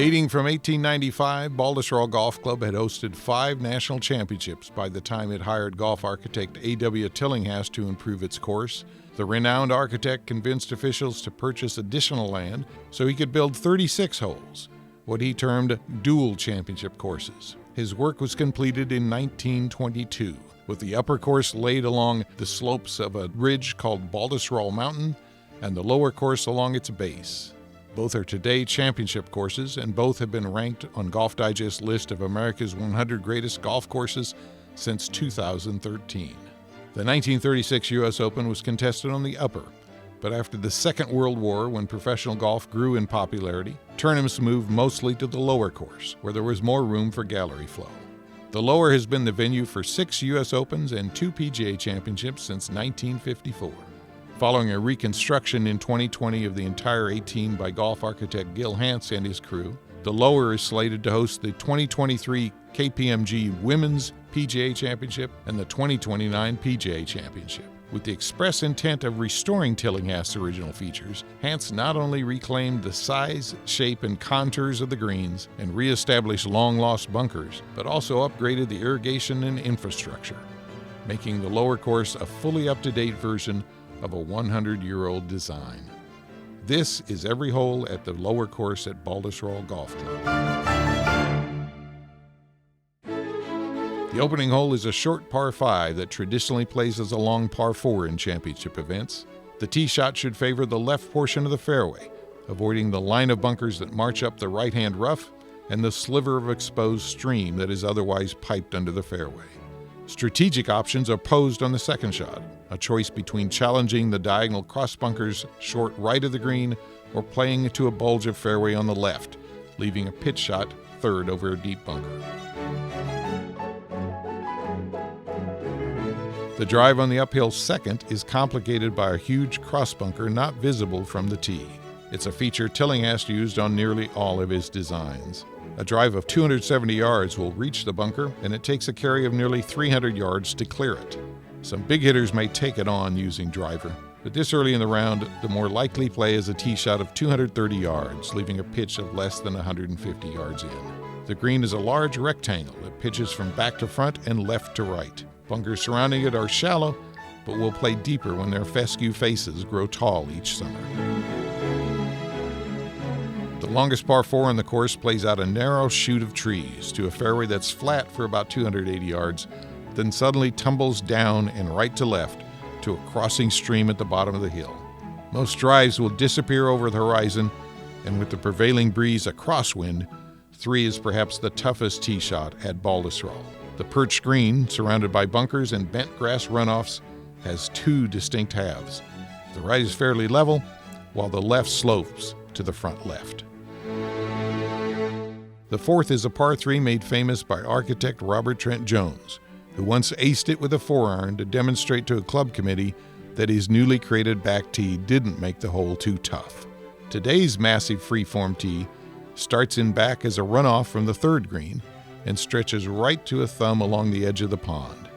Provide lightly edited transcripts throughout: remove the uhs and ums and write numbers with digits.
Dating from 1895, Baltusrol Golf Club had hosted 5 national championships by the time it hired golf architect A.W. Tillinghast to improve its course. The renowned architect convinced officials to purchase additional land so he could build 36 holes, what he termed dual championship courses. His work was completed in 1922, with the upper course laid along the slopes of a ridge called Baltusrol Mountain and the lower course along its base. Both are today championship courses, and both have been ranked on Golf Digest's list of America's 100 greatest golf courses since 2013. The 1936 U.S. Open was contested on the upper, but after the Second World War, when professional golf grew in popularity, tournaments moved mostly to the lower course, where there was more room for gallery flow. The lower has been the venue for 6 U.S. Opens and 2 PGA Championships since 1954. Following a reconstruction in 2020 of the entire 18 by golf architect Gil Hance and his crew, the lower is slated to host the 2023 KPMG Women's PGA Championship and the 2029 PGA Championship. With the express intent of restoring Tillinghast's original features, Hance not only reclaimed the size, shape, and contours of the greens and reestablished long-lost bunkers, but also upgraded the irrigation and infrastructure, making the lower course a fully up-to-date version of a 100-year-old design. This is every hole at the lower course at Baltusrol Golf Club. The opening hole is a short par 5 that traditionally plays as a long par 4 in championship events. The tee shot should favor the left portion of the fairway, avoiding the line of bunkers that march up the right-hand rough and the sliver of exposed stream that is otherwise piped under the fairway. Strategic options are posed on the second shot, a choice between challenging the diagonal cross bunkers short right of the green or playing to a bulge of fairway on the left, leaving a pitch shot third over a deep bunker. The drive on the uphill second is complicated by a huge cross bunker not visible from the tee. It's a feature Tillinghast used on nearly all of his designs. A drive of 270 yards will reach the bunker, and it takes a carry of nearly 300 yards to clear it. Some big hitters may take it on using driver, but this early in the round, the more likely play is a tee shot of 230 yards, leaving a pitch of less than 150 yards in. The green is a large rectangle that pitches from back to front and left to right. Bunkers surrounding it are shallow, but will play deeper when their fescue faces grow tall each summer. The longest par 4 on the course plays out a narrow chute of trees to a fairway that's flat for about 280 yards, then suddenly tumbles down and right to left to a crossing stream at the bottom of the hill. Most drives will disappear over the horizon, and with the prevailing breeze a crosswind, 3 is perhaps the toughest tee shot at Baltusrol. The perched green, surrounded by bunkers and bent grass runoffs, has 2 distinct halves. The right is fairly level, while the left slopes to the front left. The fourth is a par 3 made famous by architect Robert Trent Jones, who once aced it with a 4-iron to demonstrate to a club committee that his newly created back tee didn't make the hole too tough. Today's massive freeform tee starts in back as a runoff from the 3rd green and stretches right to a thumb along the edge of the pond.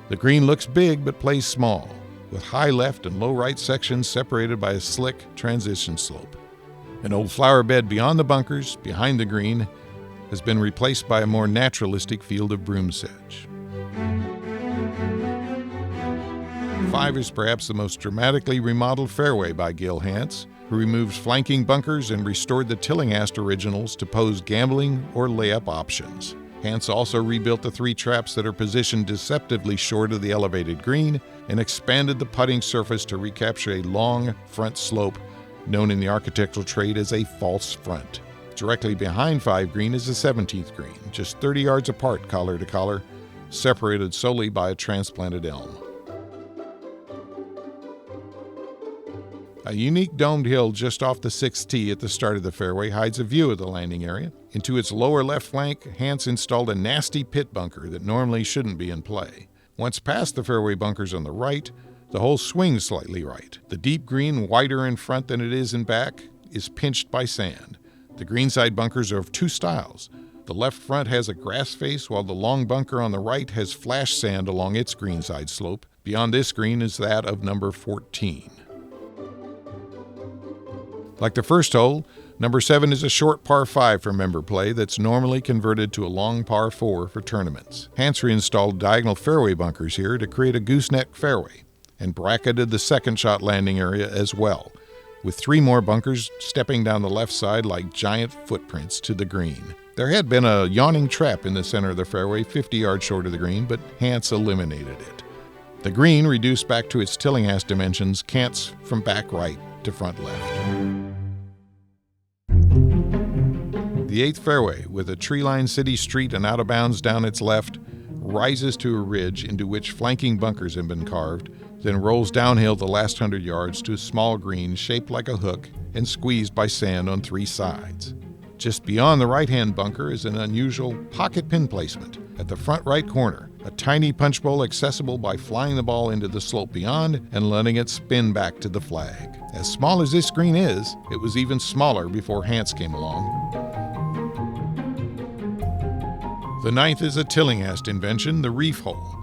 The green looks big but plays small, with high left and low right sections separated by a slick transition slope. An old flower bed beyond the bunkers, behind the green, has been replaced by a more naturalistic field of broom sedge. 5 is perhaps the most dramatically remodeled fairway by Gil Hance, who removed flanking bunkers and restored the Tillinghast originals to pose gambling or layup options. Hance also rebuilt the 3 traps that are positioned deceptively short of the elevated green and expanded the putting surface to recapture a long front slope known in the architectural trade as a false front. Directly behind 5 green is the 17th green, just 30 yards apart collar to collar, separated solely by a transplanted elm. A unique domed hill just off the 6th tee at the start of the fairway hides a view of the landing area. Into its lower left flank, Hance installed a nasty pit bunker that normally shouldn't be in play. Once past the fairway bunkers on the right, the hole swings slightly right. The deep green, wider in front than it is in back, is pinched by sand. The greenside bunkers are of 2 styles. The left front has a grass face, while the long bunker on the right has flash sand along its greenside slope. Beyond this green is that of number 14. Like the first hole, Number 7 is a short par 5 for member play that's normally converted to a long par 4 for tournaments. Hans reinstalled diagonal fairway bunkers here to create a gooseneck fairway and bracketed the second shot landing area as well, with 3 more bunkers stepping down the left side like giant footprints to the green. There had been a yawning trap in the center of the fairway 50 yards short of the green, but Hans eliminated it. The green, reduced back to its Tillinghast dimensions, cants from back right to front left. The 8th fairway, with a tree-lined city street and out of bounds down its left, rises to a ridge into which flanking bunkers have been carved, then rolls downhill the last 100 yards to a small green shaped like a hook and squeezed by sand on 3 sides. Just beyond the right-hand bunker is an unusual pocket pin placement at the front right corner, a tiny punch bowl accessible by flying the ball into the slope beyond and letting it spin back to the flag. As small as this green is, it was even smaller before Hans came along. The 9th is a Tillinghast invention, the reef hole.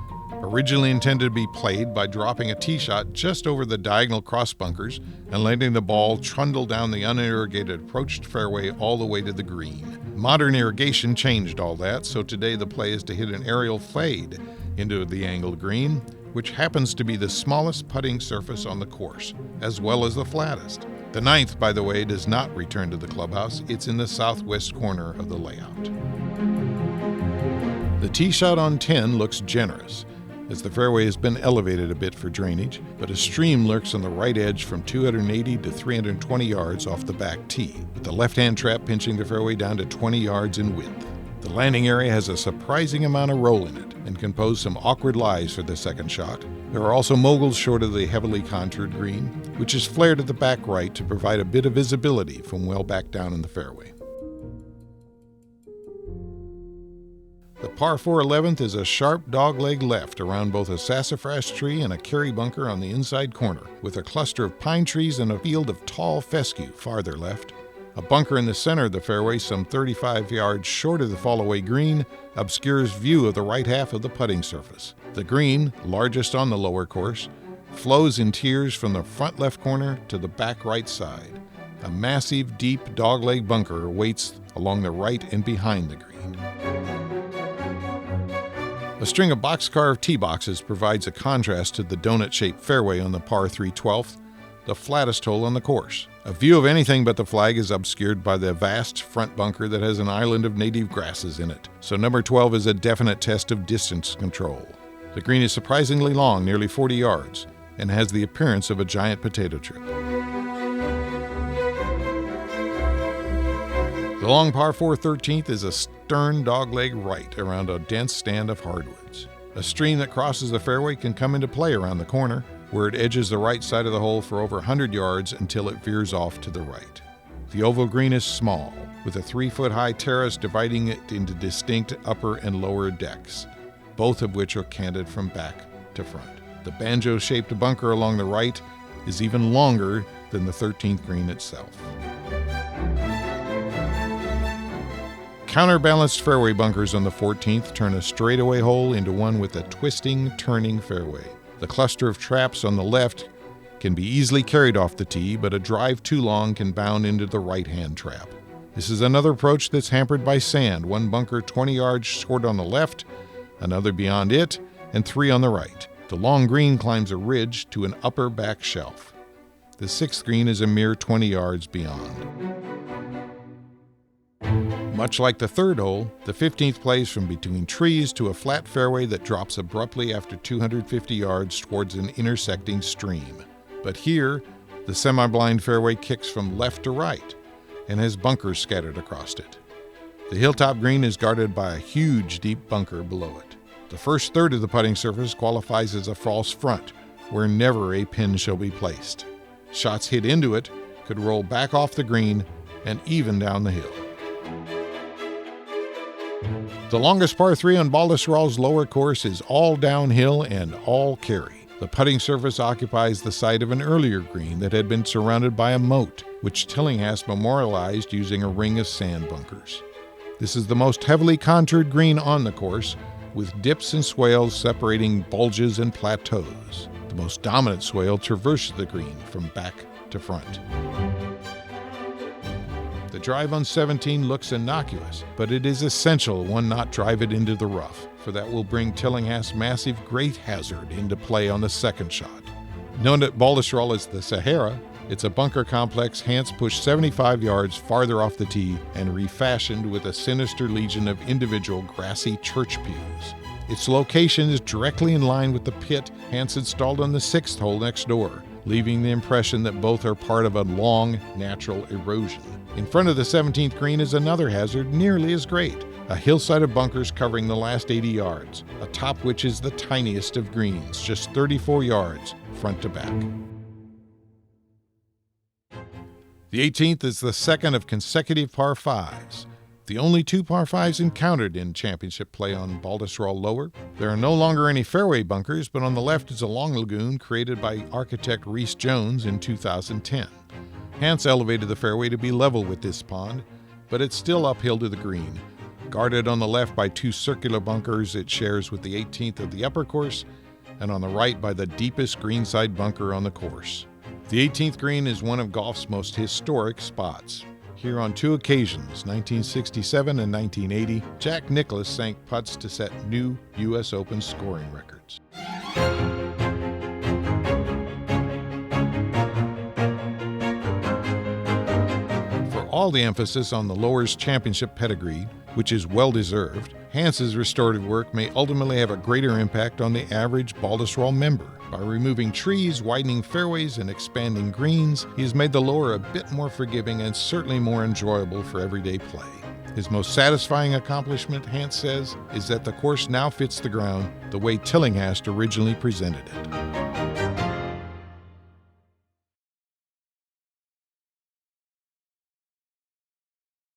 Originally intended to be played by dropping a tee shot just over the diagonal cross bunkers and letting the ball trundle down the unirrigated approach fairway all the way to the green. Modern irrigation changed all that, so today the play is to hit an aerial fade into the angled green, which happens to be the smallest putting surface on the course, as well as the flattest. The 9th, by the way, does not return to the clubhouse. It's in the southwest corner of the layout. The tee shot on 10 looks generous, as the fairway has been elevated a bit for drainage, but a stream lurks on the right edge from 280 to 320 yards off the back tee, with the left-hand trap pinching the fairway down to 20 yards in width. The landing area has a surprising amount of roll in it and can pose some awkward lies for the second shot. There are also moguls short of the heavily contoured green, which is flared at the back right to provide a bit of visibility from well back down in the fairway. The par 4 11th is a sharp dogleg left around both a sassafras tree and a carry bunker on the inside corner, with a cluster of pine trees and a field of tall fescue farther left. A bunker in the center of the fairway, some 35 yards short of the fallaway green, obscures view of the right half of the putting surface. The green, largest on the lower course, flows in tiers from the front left corner to the back right side. A massive, deep dogleg bunker awaits along the right and behind the green. A string of box-carved tee boxes provides a contrast to the donut-shaped fairway on the par 3 12th, the flattest hole on the course. A view of anything but the flag is obscured by the vast front bunker that has an island of native grasses in it, so number 12 is a definite test of distance control. The green is surprisingly long, nearly 40 yards, and has the appearance of a giant potato chip. The long par 4 13th is a stern dogleg right around a dense stand of hardwoods. A stream that crosses the fairway can come into play around the corner, where it edges the right side of the hole for over 100 yards until it veers off to the right. The oval green is small, with a 3-foot-high terrace dividing it into distinct upper and lower decks, both of which are canted from back to front. The banjo-shaped bunker along the right is even longer than the 13th green itself. Counterbalanced fairway bunkers on the 14th turn a straightaway hole into one with a twisting, turning fairway. The cluster of traps on the left can be easily carried off the tee, but a drive too long can bound into the right-hand trap. This is another approach that's hampered by sand, one bunker 20 yards short on the left, another beyond it, and 3 on the right. The long green climbs a ridge to an upper back shelf. The 6th green is a mere 20 yards beyond. Much like the 3rd hole, the 15th plays from between trees to a flat fairway that drops abruptly after 250 yards towards an intersecting stream. But here, the semi-blind fairway kicks from left to right and has bunkers scattered across it. The hilltop green is guarded by a huge deep bunker below it. The first third of the putting surface qualifies as a false front, where never a pin shall be placed. Shots hit into it could roll back off the green and even down the hill. The longest par 3 on Baltusrol's lower course is all downhill and all carry. The putting surface occupies the site of an earlier green that had been surrounded by a moat, which Tillinghast memorialized using a ring of sand bunkers. This is the most heavily contoured green on the course, with dips and swales separating bulges and plateaus. The most dominant swale traverses the green from back to front. The drive on 17 looks innocuous, but it is essential one not drive it into the rough, for that will bring Tillinghass's massive great hazard into play on the second shot. Known at Baltusrol as the Sahara, it's a bunker complex Hans pushed 75 yards farther off the tee and refashioned with a sinister legion of individual grassy church pews. Its location is directly in line with the pit Hans installed on the 6th hole next door, leaving the impression that both are part of a long, natural erosion. In front of the 17th green is another hazard nearly as great, a hillside of bunkers covering the last 80 yards, atop which is the tiniest of greens, just 34 yards, front to back. The 18th is the second of consecutive par 5s. The only 2 par 5s encountered in championship play on Baltusrol Lower. There are no longer any fairway bunkers, but on the left is a long lagoon created by architect Rhys Jones in 2010. Hans elevated the fairway to be level with this pond, but it's still uphill to the green. Guarded on the left by 2 circular bunkers it shares with the 18th of the upper course, and on the right by the deepest greenside bunker on the course. The 18th green is one of golf's most historic spots. Here on 2 occasions, 1967 and 1980, Jack Nicklaus sank putts to set new U.S. Open scoring records. For all the emphasis on the Lower's championship pedigree, which is well-deserved, Hans's restorative work may ultimately have a greater impact on the average Baltusrol member. By removing trees, widening fairways, and expanding greens, he has made the Lower a bit more forgiving and certainly more enjoyable for everyday play. His most satisfying accomplishment, Hans says, is that the course now fits the ground the way Tillinghast originally presented it.